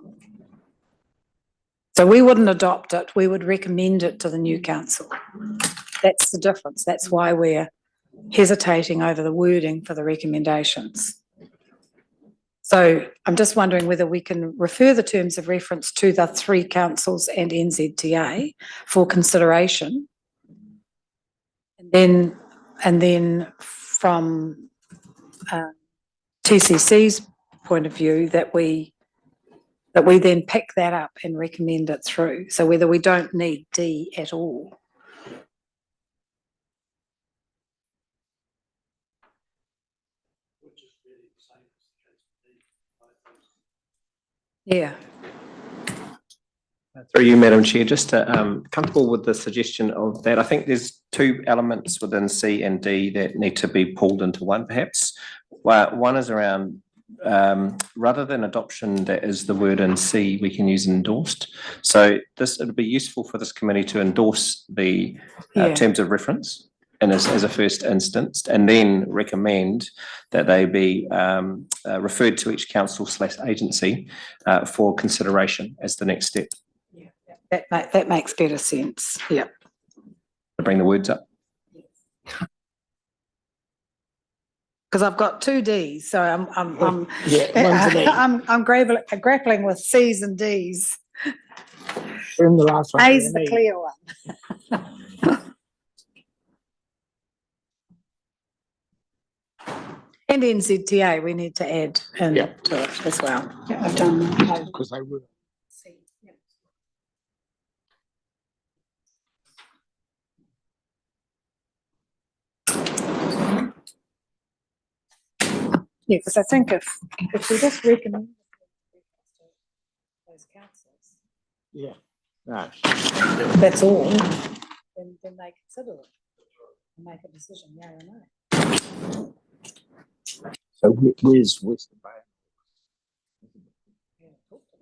So we wouldn't adopt it, we would recommend it to the new council. That's the difference. That's why we're hesitating over the wording for the recommendations. So I'm just wondering whether we can refer the terms of reference to the three councils and NZTA for consideration. And then from TCC's point of view, that we then pick that up and recommend it through. So whether we don't need D at all. Yeah. Through you, Madam Chair, just comfortable with the suggestion of that. I think there's two elements within C and D that need to be pulled into one, perhaps. One is around, rather than adoption, that is the word in C, we can use endorsed. So it'll be useful for this committee to endorse the terms of reference and as a first instance, and then recommend that they be referred to each council/agency for consideration as the next step. That makes better sense. Yeah. Bring the words up. Because I've got two Ds, so I'm one's an E. I'm grappling with C's and D's. In the last one. A's the clear one. And NZTA we need to add in to it as well. Yeah, I've done that. Because they were. Yeah, because I think if we just recommend those councillors. Yeah, no. That's all. Then they consider it and make a decision, yeah or no. So where's Western Bay? Yeah, talk to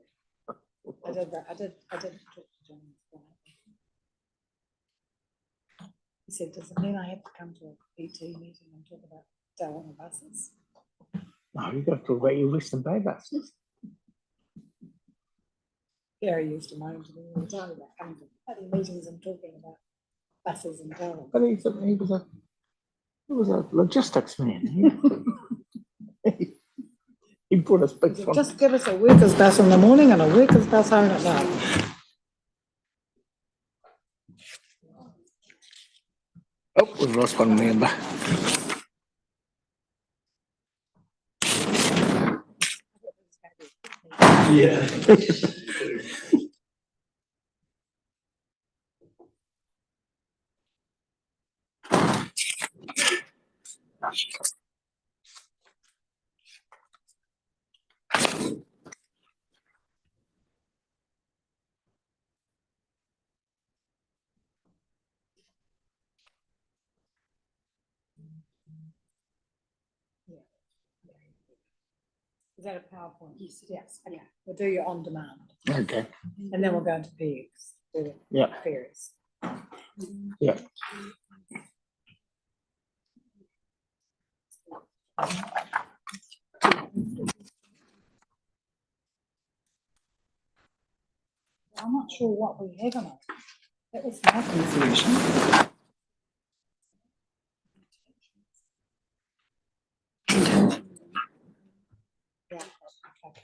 them. I did talk to John. He said, does it mean I have to come to a PT meeting and talk about Tauranga buses? No, you've got to talk about your Western Bay buses. Gary used to moan to me all the time about coming to bloody meetings and talking about buses and Tauranga. But he was a logistics man. He put us big fun. Just give us a workers' bus in the morning and a workers' bus home at night. Oh, we've lost one member. Yeah. Is that a PowerPoint? Yes. Okay. We'll do your on demand. Okay. And then we'll go into PX. Yeah. Queries. Yeah. I'm not sure what we have in it. That was my confusion. Yeah. Okay.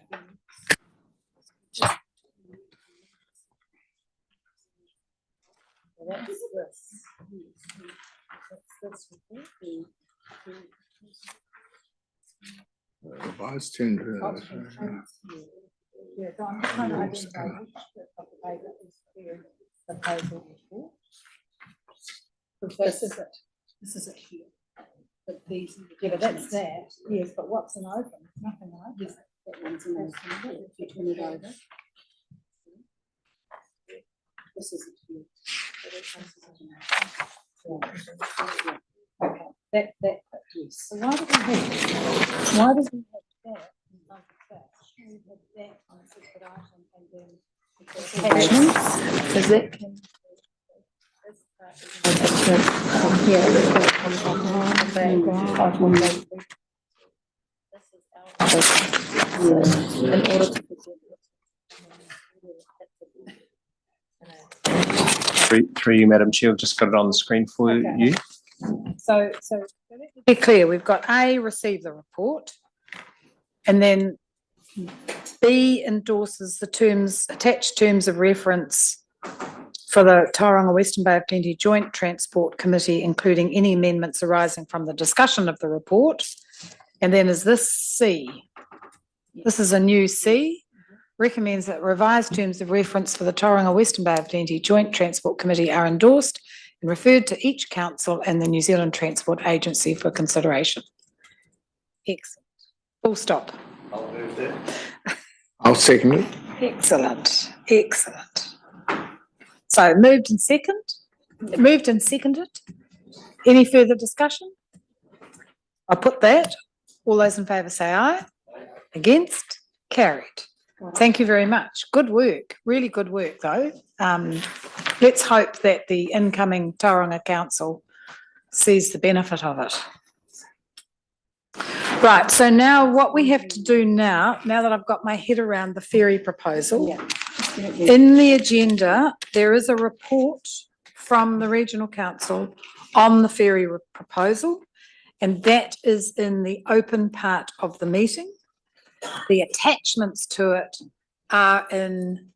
Well, that's this. That's this report. Revised tender. Yeah, so I'm just trying to identify which bit of the paper is the proposal report. This is it. This is it here. But these, yeah, but that's that. Yes, but what's an open? Nothing like this. That one's an open. If you turn it over. This is it here. Okay, that, yes. So why do we have that? We have that on a separate item and then attachments. Is that? In order to Through you, Madam Chair, I've just got it on the screen for you. So be clear, we've got A, receive the report, and then B, endorses the terms, attached terms of reference for the Tauranga Western Bay of Plenty Joint Transport Committee, including any amendments arising from the discussion of the report. And then is this C? This is a new C. Recommends that revised terms of reference for the Tauranga Western Bay of Plenty Joint Transport Committee are endorsed and referred to each council and the New Zealand Transport Agency for consideration. Excellent. Full stop. I'll move that. I'll second it. Excellent. Excellent. So moved and seconded. Any further discussion? I'll put that. All those in favour say aye. Against? Carried. Thank you very much. Good work. Really good work though. Let's hope that the incoming Tauranga Council sees the benefit of it. Right, so now what we have to do now that I've got my head around the ferry proposal, in the agenda, there is a report from the Regional Council on the ferry proposal, and that is in the open part of the meeting. The attachments to it are in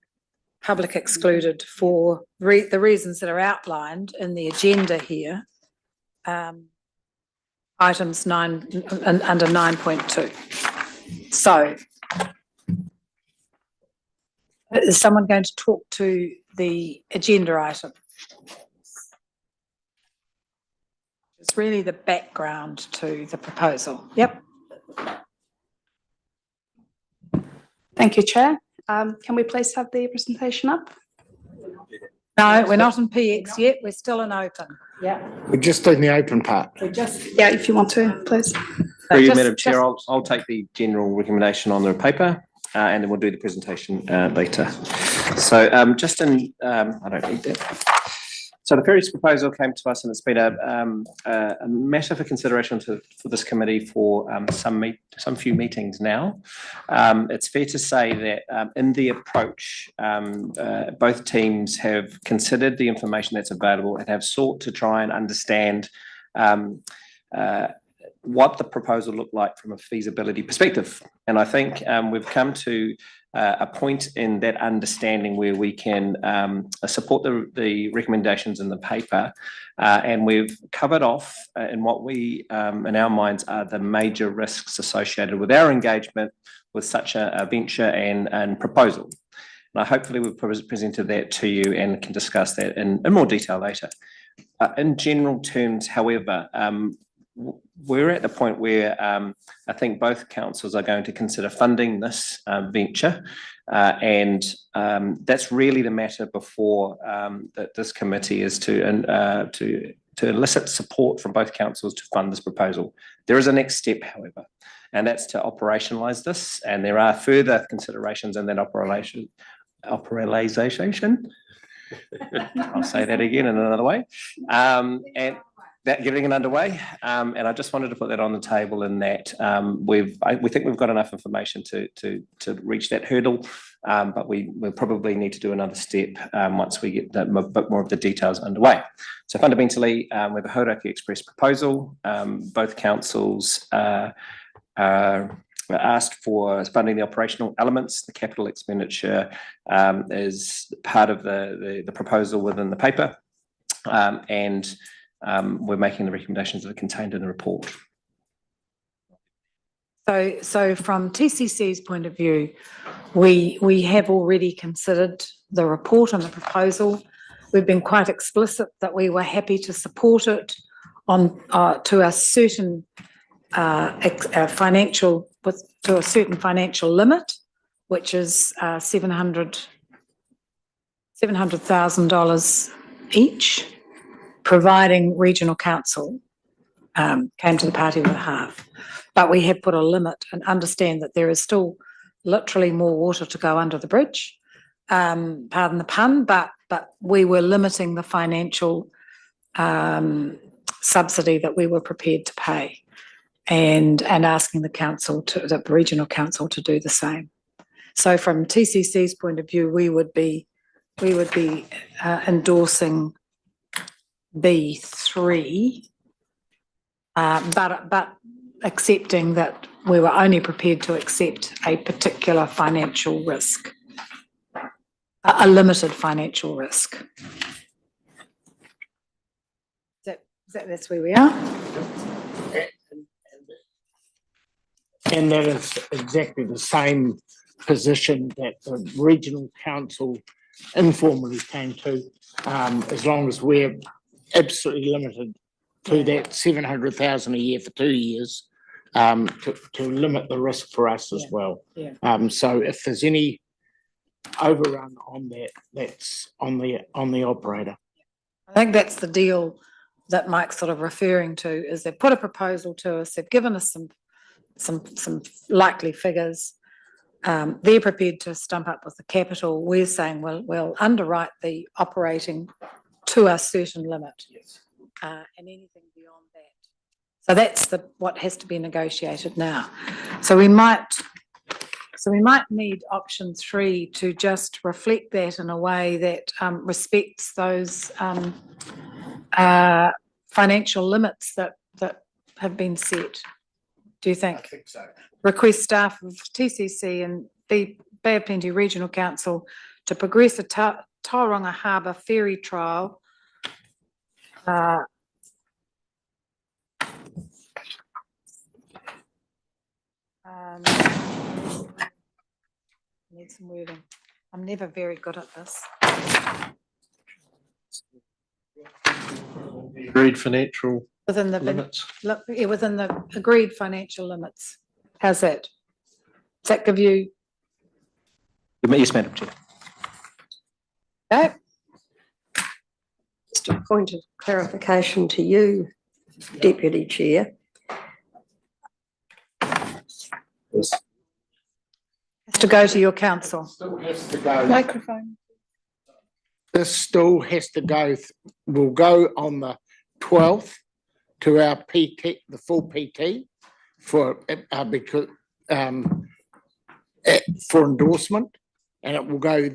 public excluded for the reasons that are outlined in the agenda here. Items 9 and under 9.2. So, is someone going to talk to the agenda item? It's really the background to the proposal. Yep. Thank you, Chair. Can we please have the presentation up? No, we're not in PX yet. We're still in open. Yeah. We're just doing the open part. We're just. Yeah, if you want to, please. Through you, just- Madam Chair, just- I'll take the general recommendation on the paper, and then we'll do the presentation later. So just in, I don't need that. So the Ferries proposal came to us, and it's been a matter for consideration for this committee for some few meetings now. It's fair to say that in the approach, both teams have considered the information that's available and have sought to try and understand what the proposal looked like from a feasibility perspective. And I think we've come to a point in that understanding where we can support the recommendations in the paper, and we've covered off in what we, in our minds, are the major risks associated with our engagement with such a venture and proposal. Now, hopefully we've presented that to you and can discuss that in more detail later. In general terms, however, we're at the point where I think both councils are going to consider funding this venture, and that's really the matter before that this committee is to elicit support from both councils to fund this proposal. There is a next step, however, and that's to operationalise this, and there are further considerations in that operationalisation. I'll say that again in another way, and that getting it underway, and I just wanted to put that on the table in that we think we've got enough information to reach that hurdle, but we'll probably need to do another step once we get a bit more of the details underway. So fundamentally, we have a Hauraki Express proposal. Both councils asked for funding the operational elements. The capital expenditure is part of the proposal within the paper, and we're making the recommendations that are contained in the report. So from TCC's point of view, we have already considered the report and the proposal. We've been quite explicit that we were happy to support it on to a certain financial limit, which is $700,000 each, providing regional council came to the party with half. But we have put a limit and understand that there is still literally more water to go under the bridge, pardon the pun, but we were limiting the financial subsidy that we were prepared to pay, and asking the regional council to do the same. So from TCC's point of view, we would be endorsing B3, but accepting that we were only prepared to accept a particular financial risk, a limited financial risk. That's where we are. And that is exactly the same position that the regional council informally came to, as long as we're absolutely limited to that 700,000 a year for 2 years, to limit the risk for us as well. Yeah. So if there's any overrun on that, that's on the operator. I think that's the deal that Mike's sort of referring to, is they've put a proposal to us, they've given us some likely figures. They're prepared to stump up with the capital. We're saying, well, we'll underwrite the operating to a certain limit, and anything beyond that. So that's what has to be negotiated now. So we might need option 3 to just reflect that in a way that respects those financial limits that have been set. Do you think? I think so. Request staff of TCC and Bay of Plenty Regional Council to progress a Tauranga Harbour ferry trial need some wording. I'm never very good at this. Agreed financial Within the limits. within the agreed financial limits. How's that? Does that give you? Yes, Madam Chair. Okay. Just a point of clarification to you, Deputy Chair. Has to go to your council. Still has to go. Microphone. This still has to go, will go on the 12th to our PT, the full PT for, because, for endorsement, and it will go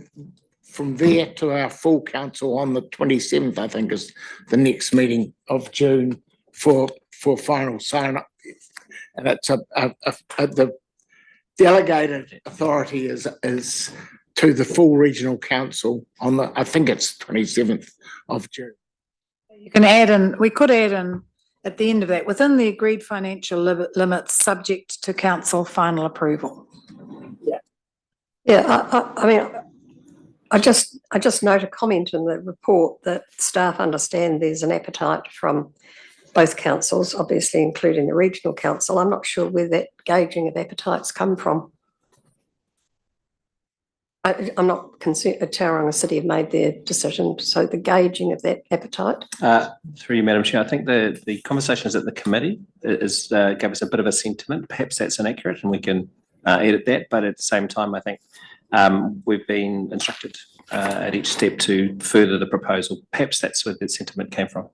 from there to our full council on the 27th, I think is the next meeting of June for final sign up. And it's the delegated authority is to the full regional council on the, I think it's 27th of June. You can add in, we could add in at the end of that, within the agreed financial limits, subject to council final approval. Yeah, I mean, I just note a comment in the report that staff understand there's an appetite from both councils, obviously including the regional council. I'm not sure where that gauging of appetites come from. I'm not concerned, Tauranga City have made their decision, so the gauging of that appetite. Through you, Madam Chair, I think the conversations at the committee is gave us a bit of a sentiment. Perhaps that's inaccurate and we can edit that, but at the same time, I think we've been instructed at each step to further the proposal. Perhaps that's where the sentiment came from.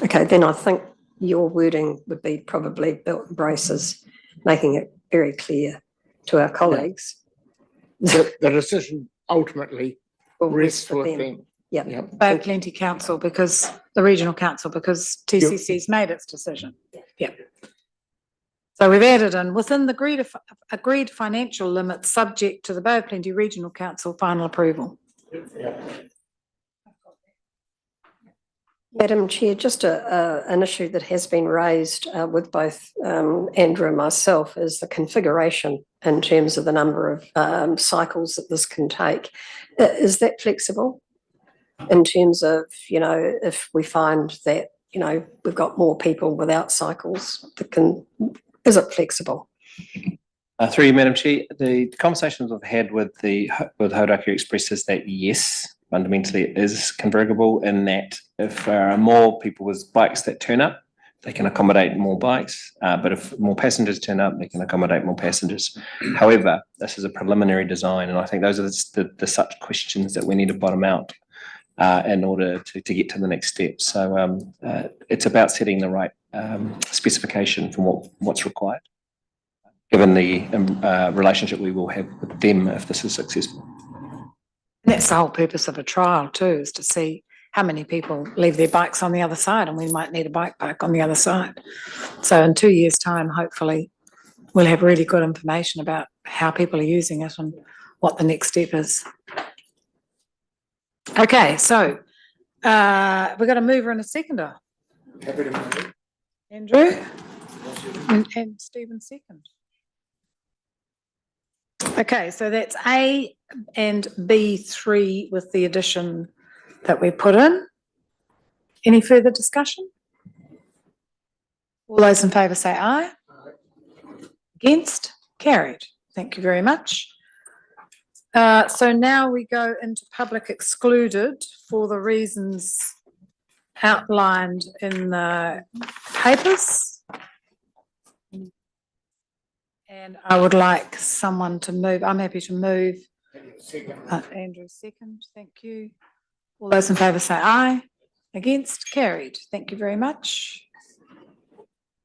Okay, then I think your wording would be probably belt and braces, making it very clear to our colleagues. The decision ultimately Will rests rest with them. Yeah. Yep. Bay Plenty Council, because the regional council, because TCC's made its decision. Yeah. So we've added in within the agreed financial limits, subject to the Bay of Plenty Regional Council final approval. Madam Chair, just an issue that has been raised with both Andrew and myself is the configuration in terms of the number of cycles that this can take. Is that flexible in terms of, you know, if we find that, you know, we've got more people without cycles that can, is it flexible? Through you, Madam Chair, the conversations we've had with Hauraki Express is that yes, fundamentally it is configurable in that if there are more people with bikes that turn up, they can accommodate more bikes, but if more passengers turn up, they can accommodate more passengers. However, this is a preliminary design, and I think those are the such questions that we need to bottom out in order to get to the next step. So it's about setting the right specification for what's required, given the relationship we will have with them if this is successful. That's the whole purpose of a trial too, is to see how many people leave their bikes on the other side, and we might need a bike park on the other side. So in 2 years' time, hopefully, we'll have really good information about how people are using it and what the next step is. Okay, so we've got a mover and a seconder. Happy to move. Andrew and Stephen second. Okay, so that's A and B3 with the addition that we put in. Any further discussion? All those in favour say aye. Against? Carried. Thank you very much. So now we go into public excluded for the reasons outlined in the papers. And I would like someone to move. I'm happy to move. Andrew second. Thank you. All those in favour say aye. Against? Carried. Thank you very much.